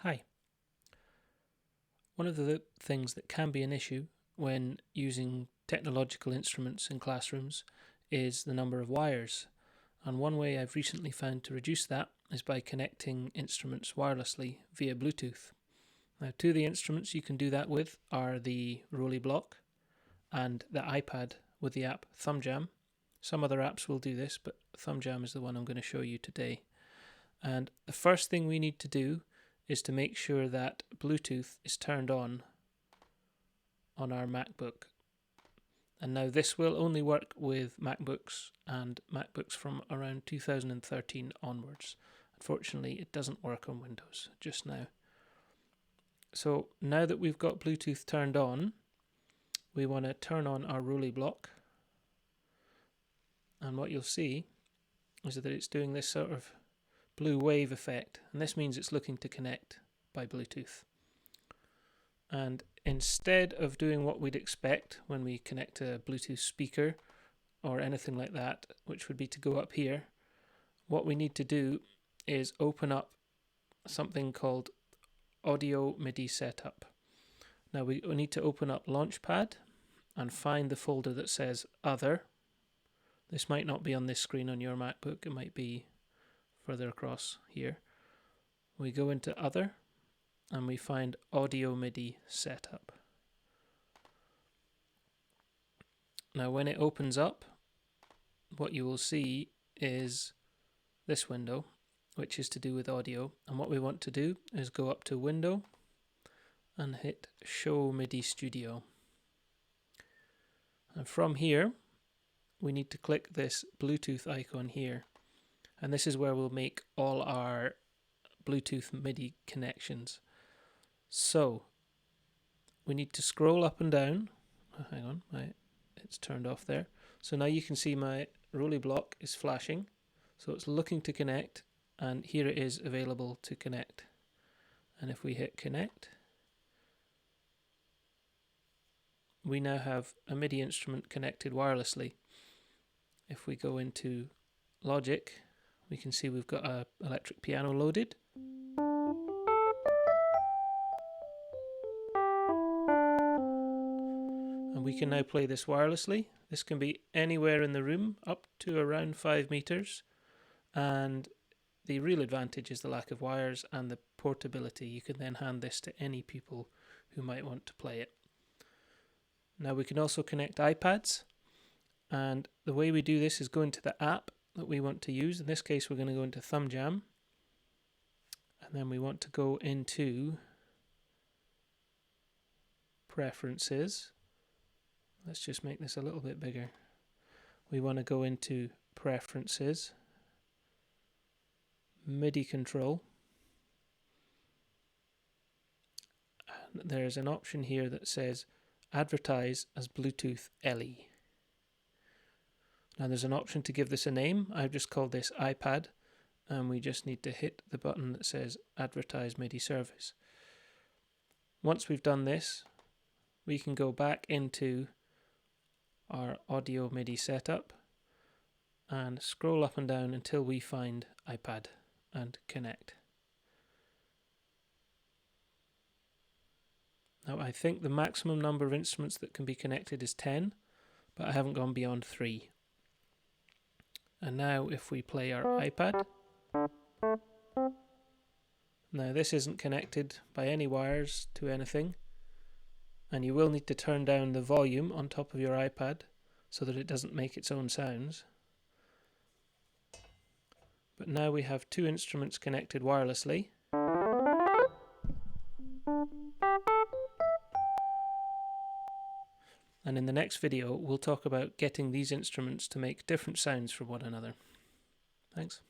Hi. One of the things that can be an issue when using technological instruments in classrooms is the number of wires. And one way I've recently found to reduce that is by connecting instruments wirelessly via Bluetooth. Now, two of the instruments you can do that with are the Rolly Block and the iPad with the app ThumbJam. Some other apps will do this, but ThumbJam is the one I'm going to show you today. And the first thing we need to do is to make sure that Bluetooth is turned on our MacBook. And now this will only work with MacBooks and MacBooks from around 2013 onwards. Unfortunately, it doesn't work on Windows just now. So now that we've got Bluetooth turned on, we want to turn on our Rolly Block. And what you'll see is that it's doing this sort of blue wave effect, and this means it's looking to connect by Bluetooth. And instead of doing what we'd expect when we connect a Bluetooth speaker or anything like that, which would be to go up here, what we need to do is open up something called Audio Midi Setup. Now we need to open up Launchpad and find the folder that says Other. This might not be on this screen on your MacBook, it might be further across here. We go into Other and we find Audio Midi Setup. Now when it opens up, what you will see is this window, which is to do with audio, and what we want to do is go up to Window and hit Show MIDI Studio. And from here we need to click this Bluetooth icon here, and this is where we'll make all our Bluetooth MIDI connections. So we need to scroll up and down. Oh, hang on, it's turned off there. So now you can see my Rolly Block is flashing, so it's looking to connect, and here it is available to connect. And if we hit connect, we now have a MIDI instrument connected wirelessly. If we go into Logic, we can see we've got an electric piano loaded. And we can now play this wirelessly. This can be anywhere in the room, up to around 5 meters. And the real advantage is the lack of wires and the portability. You can then hand this to any people who might want to play it. Now we can also connect iPads. And the way we do this is go into the app that we want to use. In this case, we're going to go into ThumbJam, and then we want to go into Preferences. Let's just make this a little bit bigger. We want to go into Preferences, MIDI control, and there's an option here that says Advertise as Bluetooth LE. Now there's an option to give this a name. I've just called this iPad, and we just need to hit the button that says Advertise MIDI Service. Once we've done this, we can go back into our Audio MIDI setup and scroll up and down until we find iPad and connect. Now I think the maximum number of instruments that can be connected is 10, but I haven't gone beyond 3. And now if we play our iPad, now this isn't connected by any wires to anything, and you will need to turn down the volume on top of your iPad so that it doesn't make its own sounds. But now we have 2 instruments connected wirelessly. And in the next video, we'll talk about getting these instruments to make different sounds from one another. Thanks.